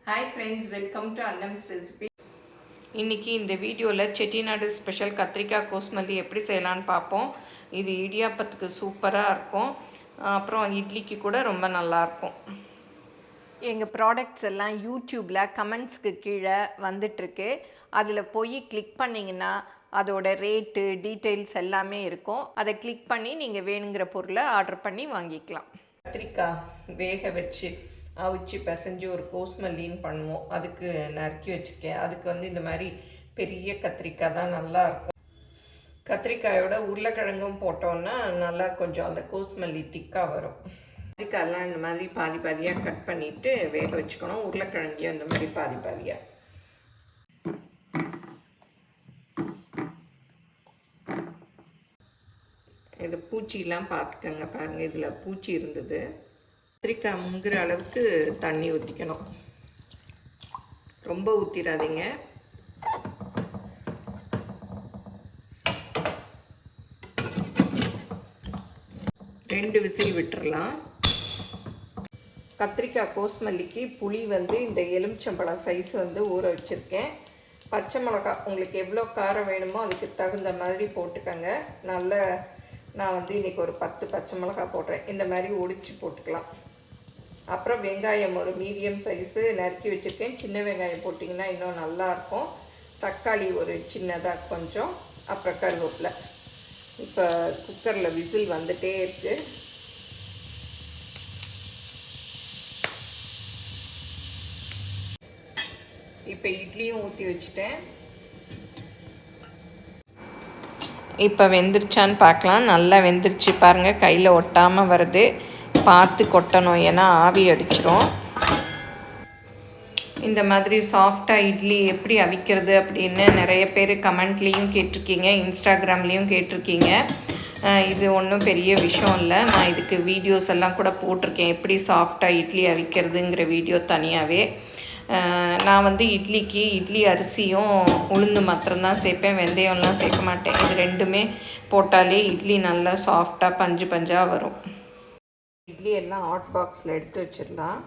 Hi friends, welcome to Annam's Recipe. இன்னைக்கு இந்த வீடியோவில் செட்டிநாடு ஸ்பெஷல் கத்திரிக்காய் கோஸ்மல்லி எப்படி செய்யலான்னு பார்ப்போம். இது இடியாப்பத்துக்கு சூப்பராக இருக்கும், அப்புறம் இட்லிக்கு கூட ரொம்ப நல்லாயிருக்கும். எங்கள் ப்ராடக்ட்ஸ் எல்லாம் யூடியூப்பில் கமெண்ட்ஸ்க்கு கீழே வந்துட்டுருக்கு. அதில் போய் கிளிக் பண்ணிங்கன்னா அதோட ரேட்டு டீட்டெயில்ஸ் எல்லாமே இருக்கும். அதை கிளிக் பண்ணி நீங்கள் வேணுங்கிற பொருளை ஆர்டர் பண்ணி வாங்கிக்கலாம். கத்திரிக்காய் வேக வச்சு அவிச்சு பிசைஞ்சு ஒரு கோஸ்மல்லின்னு பண்ணுவோம். அதுக்கு நறுக்கி வச்சுருக்கேன். அதுக்கு வந்து இந்த மாதிரி பெரிய கத்திரிக்காய் தான் நல்லாயிருக்கும். கத்திரிக்காயோட உருளைக்கிழங்கும் போட்டோன்னா நல்லா கொஞ்சம் அந்த கோஸ்மல்லி திக்காக வரும். கத்திரிக்காயெல்லாம் இந்த மாதிரி பாதி பாதியாக கட் பண்ணிவிட்டு வேக வச்சுக்கணும். உருளைக்கிழங்கையும் இந்த மாதிரி பாதி பாதியாக. இது பூச்சிலாம் பார்த்துக்கங்க, பாருங்கள் இதில் பூச்சி இருந்தது. கத்திரிக்காய் முங்குற அளவுக்கு தண்ணி ஊற்றிக்கணும், ரொம்ப ஊற்றிடாதீங்க. ரெண்டு விசில் விட்டுறலாம். கத்திரிக்காய் கோஸ்மல்லிக்கு புளி வந்து இந்த எலுமிச்சம்பழம் சைஸ் வந்து ஊற வச்சுருக்கேன். பச்சை மிளகா உங்களுக்கு எவ்வளோ காரம் வேணுமோ அதுக்கு தகுந்த மாதிரி போட்டுக்கோங்க. நான் வந்து இன்றைக்கி ஒரு 10 பச்சை மிளகா போடுறேன். இந்த மாதிரி ஒடிச்சு போட்டுக்கலாம். அப்புறம் வெங்காயம் ஒரு மீடியம் சைஸு நறுக்கி வச்சுருக்கேன். சின்ன வெங்காயம் போட்டிங்கன்னா இன்னும் நல்லாயிருக்கும். தக்காளி ஒரு சின்னதாக கொஞ்சம், அப்புறம் கருவேப்பிலை. இப்போ குக்கரில் விசில் வந்துகிட்டே இருக்குது. இப்போ இட்லியும் ஊற்றி வச்சுட்டேன். இப்போ வெந்துருச்சான்னு பார்க்கலாம். நல்லா வெந்துருச்சு பாருங்கள், கையில் ஒட்டாமல் வருது. பார்த்து கொட்டணும், ஏன்னா ஆவி அடிச்சிரும். இந்த மாதிரி சாஃப்டாக இட்லி எப்படி அவிக்கிறது அப்படின்னு நிறைய பேர் கமெண்ட்லேயும் கேட்டிருக்கீங்க, இன்ஸ்டாகிராம்லேயும் கேட்டிருக்கீங்க. இது ஒன்றும் பெரிய விஷயம் இல்லை. நான் இதுக்கு வீடியோஸ் எல்லாம் கூட போட்டிருக்கேன், எப்படி சாஃப்டாக இட்லி அவிக்கிறதுங்கிற வீடியோ தனியாகவே. நான் வந்து இட்லி அரிசியும் உளுந்து மாத்திரம்தான் சேர்ப்பேன், வெந்தயம்லாம் சேர்க்க மாட்டேன். இது ரெண்டுமே போட்டாலே இட்லி நல்லா சாஃப்டாக பஞ்சு பஞ்சாக வரும். இட்லி எல்லாம் ஹாட் பாக்ஸில் எடுத்து வச்சிடலாம்.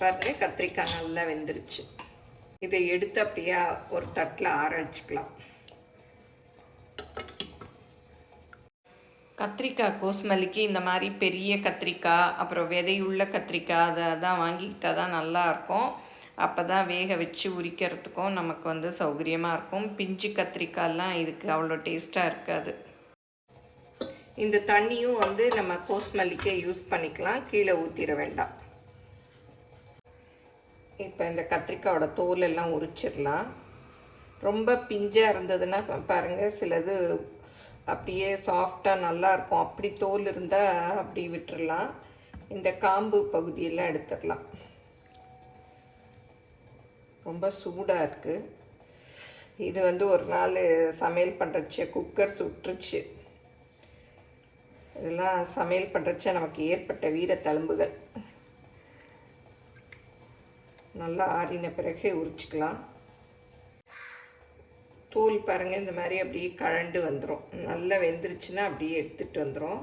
பாருங்க, கத்திரிக்காய் நல்லா வெந்துருச்சு. இதை எடுத்து அப்படியே ஒரு தட்டில் ஆற வச்சுக்கலாம். கத்திரிக்காய் கோஸ்மல்லிக்கு இந்த மாதிரி பெரிய கத்திரிக்காய், அப்புறம் விதையுள்ள கத்திரிக்காய் அதை தான் வாங்கிக்கிட்டால் தான் நல்லாயிருக்கும். அப்போ தான் வேக வச்சு உரிக்கிறதுக்கும் நமக்கு வந்து சௌகரியமாக இருக்கும். பிஞ்சு கத்திரிக்காயெல்லாம் இதுக்கு அவ்வளோ டேஸ்ட்டாக இருக்காது. இந்த தண்ணியும் வந்து நம்ம கோஸ்மல்லிக்கே யூஸ் பண்ணிக்கலாம், கீழே ஊற்றிட வேண்டாம். இப்போ இந்த கத்திரிக்காயோட தோல் எல்லாம் உரிச்சிடலாம். ரொம்ப பிஞ்சாக இருந்ததுன்னா பாருங்கள், சிலது அப்படியே சாஃப்டாக நல்லாயிருக்கும். அப்படி தோல் இருந்தால் அப்படி விட்டுடலாம். இந்த காம்பு பகுதியெல்லாம் எடுத்துடலாம். ரொம்ப சூடாக இருக்குது. இது வந்து ஒரு நாள் சமையல் பண்ணுறச்சு குக்கர் சுட்டுருச்சு. இதெல்லாம் சமையல் பண்ணுறச்ச நமக்கு ஏற்பட்ட வீர தழும்புகள். நல்லா ஆறின பிறகு உரிச்சிக்கலாம். தோல் பாருங்கள், இந்த மாதிரி அப்படியே கழண்டு வந்துடும். நல்லா வெந்துருச்சுன்னா அப்படியே எடுத்துகிட்டு வந்துடும்.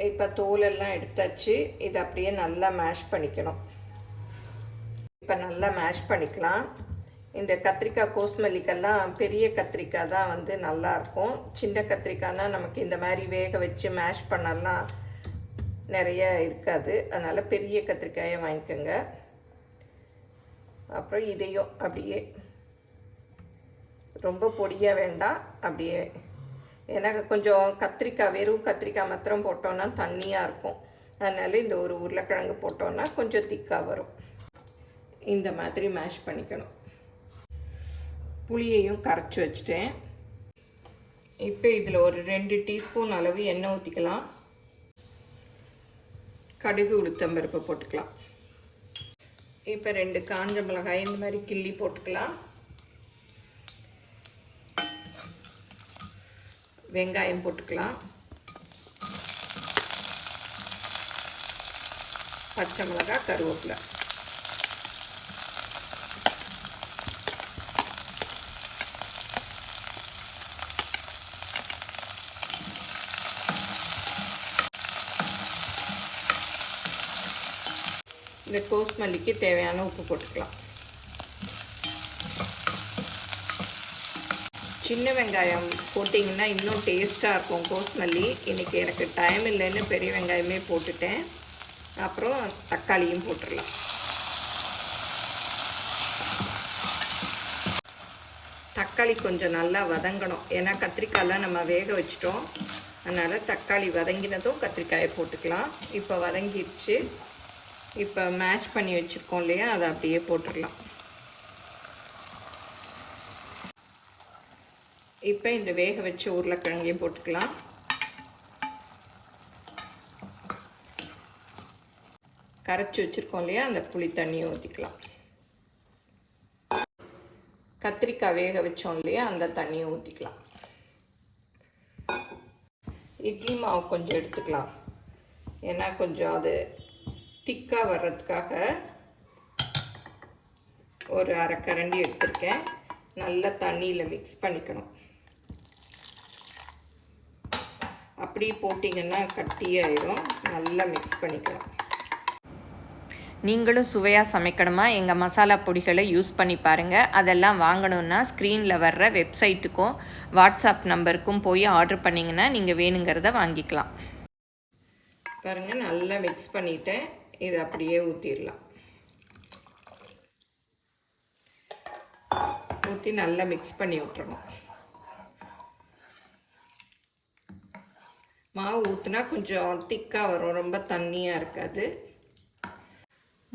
இப்போ தோலெல்லாம் எடுத்தாச்சு. இதை அப்படியே நல்லா மேஷ் பண்ணிக்கணும். இப்போ நல்லா மேஷ் பண்ணிக்கலாம். இந்த கத்திரிக்காய் கோஸ்மல்லிக்கெல்லாம் பெரிய கத்திரிக்காய் தான் வந்து நல்லாயிருக்கும். சின்ன கத்திரிக்காய்னா நமக்கு இந்த மாதிரி வேக வச்சு மேஷ் பண்ணலாம் நிறைய இருக்காது. அதனால் பெரிய கத்திரிக்காயை வாங்கிக்கோங்க. அப்புறம் இதையும் அப்படியே ரொம்ப பொடியாக வேண்டாம், அப்படியே. ஏன்னா கொஞ்சம் கத்திரிக்காய் வெறும் கத்திரிக்காய் மாத்திரம் போட்டோன்னா தண்ணியாக இருக்கும். அதனால் இந்த ஒரு உருளைக்கிழங்கு போட்டோன்னா கொஞ்சம் திக்காக வரும். இந்த மாதிரி மேஷ் பண்ணிக்கணும். புளியையும் கரைச்சி வச்சுட்டேன். இப்போ இதில் ஒரு 2 டீஸ்பூன் அளவு எண்ணெய் ஊற்றிக்கலாம். கடுகு உளுத்தம்பருப்பு போட்டுக்கலாம். இப்போ 2 காஞ்ச மிளகாய் இந்த மாதிரி கிள்ளி போட்டுக்கலாம். வெங்காயம் போட்டுக்கலாம். பச்சை மிளகாய், கருவேப்பிலை. இந்த கோஸ்மல்லிக்கு தேவையான உப்பு போட்டுக்கலாம். சின்ன வெங்காயம் போட்டிங்கன்னா இன்னும் டேஸ்ட்டாக இருக்கும் கோஸ்மல்லி. இன்றைக்கி எனக்கு டைம் இல்லைன்னு பெரிய வெங்காயமே போட்டுட்டேன். அப்புறம் தக்காளியும் போட்டுடலாம். தக்காளி கொஞ்சம் நல்லா வதங்கணும். ஏன்னா கத்திரிக்காயெலாம் நம்ம வேக வச்சிட்டோம். அதனால் தக்காளி வதங்கினதும் கத்திரிக்காயை போட்டுக்கலாம். இப்போ வதங்கிடுச்சு. இப்போ மேஷ் பண்ணி வச்சுருக்கோம் இல்லையா, அதை அப்படியே போட்டுடலாம். இப்போ இந்த வேக வச்ச உருளைக்கிழங்கையும் போட்டுக்கலாம். கரைச்சி வச்சுருக்கோம் இல்லையா, அந்த புளி தண்ணியை ஊற்றிக்கலாம். கத்திரிக்காய் வேக வச்சோம் இல்லையா, அந்த தண்ணியை ஊற்றிக்கலாம். இட்லி மாவு கொஞ்சம் எடுத்துக்கலாம். ஏன்னா கொஞ்சம் அது திக்காக வர்றதுக்காக ஒரு அரை கரண்டி எடுத்துருக்கேன். நல்லா தண்ணியில் மிக்ஸ் பண்ணிக்கணும். அப்படி போட்டிங்கன்னா கட்டியாயிடும். நல்லா மிக்ஸ் பண்ணிக்கலாம். நீங்களும் சுவையாக சமைக்கணுமா, எங்கள் மசாலா பொடிகளை யூஸ் பண்ணி பாருங்கள். அதெல்லாம் வாங்கணுன்னா ஸ்க்ரீனில் வர்ற வெப்சைட்டுக்கும் வாட்ஸ்அப் நம்பருக்கும் போய் ஆர்டர் பண்ணிங்கன்னா நீங்கள் வேணுங்கிறத வாங்கிக்கலாம். பாருங்கள், நல்லா மிக்ஸ் பண்ணிவிட்டேன். இதை அப்படியே ஊற்றிடலாம். ஊற்றி நல்லா மிக்ஸ் பண்ணி விட்டுறணும். மாவு ஊற்றினா கொஞ்சம் திக்காக வரும், ரொம்ப தண்ணியாக இருக்காது.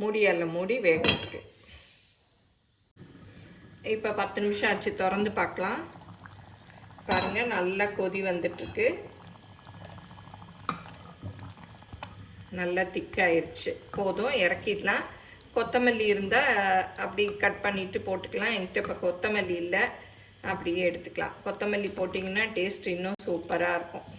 மூடியால் மூடி வேக வைக்க. இப்போ 10 நிமிஷம் ஆச்சு. திறந்து பார்க்கலாம். பாருங்கள், நல்லா கொதி வந்துட்டுருக்கு. நல்லா திக்காயிருச்சு. போதும், இறக்கிடலாம். கொத்தமல்லி இருந்தால் அப்படி கட் பண்ணிவிட்டு போட்டுக்கலாம். என்கிட்ட இப்போ கொத்தமல்லி இல்லை, அப்படியே எடுத்துக்கலாம். கொத்தமல்லி போட்டிங்கன்னா டேஸ்ட் இன்னும் சூப்பராக இருக்கும்.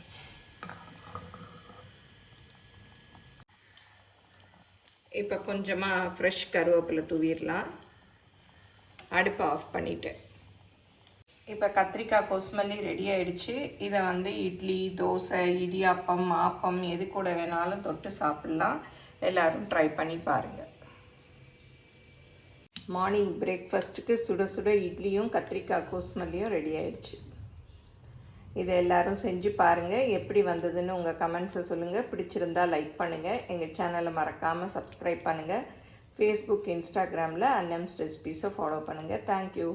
இப்போ கொஞ்சமாக ஃப்ரெஷ் கருவேப்பிலை தூவிடலாம். அடுப்பை ஆஃப் பண்ணிவிட்டு இப்போ கத்திரிக்காய் கோஸ்மல்லி ரெடி ஆகிடுச்சு. இதை இட்லி, தோசை, இடியாப்பம், ஆப்பம் எது கூட வேணாலும் தொட்டு சாப்பிட்லாம். எல்லோரும் ட்ரை பண்ணி பாருங்கள். மார்னிங் பிரேக்ஃபாஸ்ட்டுக்கு சுட சுட இட்லியும் கத்திரிக்காய் கோஸ்மல்லியும் ரெடி ஆகிடுச்சு. இதை எல்லோரும் செஞ்சு பாருங்கள். எப்படி வந்ததுன்னு உங்கள் கமெண்ட்ஸை சொல்லுங்கள். பிடிச்சிருந்தால் லைக் பண்ணுங்கள். எங்கள் சேனலை மறக்காமல் சப்ஸ்கிரைப் பண்ணுங்கள். ஃபேஸ்புக், இன்ஸ்டாகிராமில் அன்னம்ஸ் ரெசிபீஸை ஃபாலோ பண்ணுங்கள். தேங்க்யூ.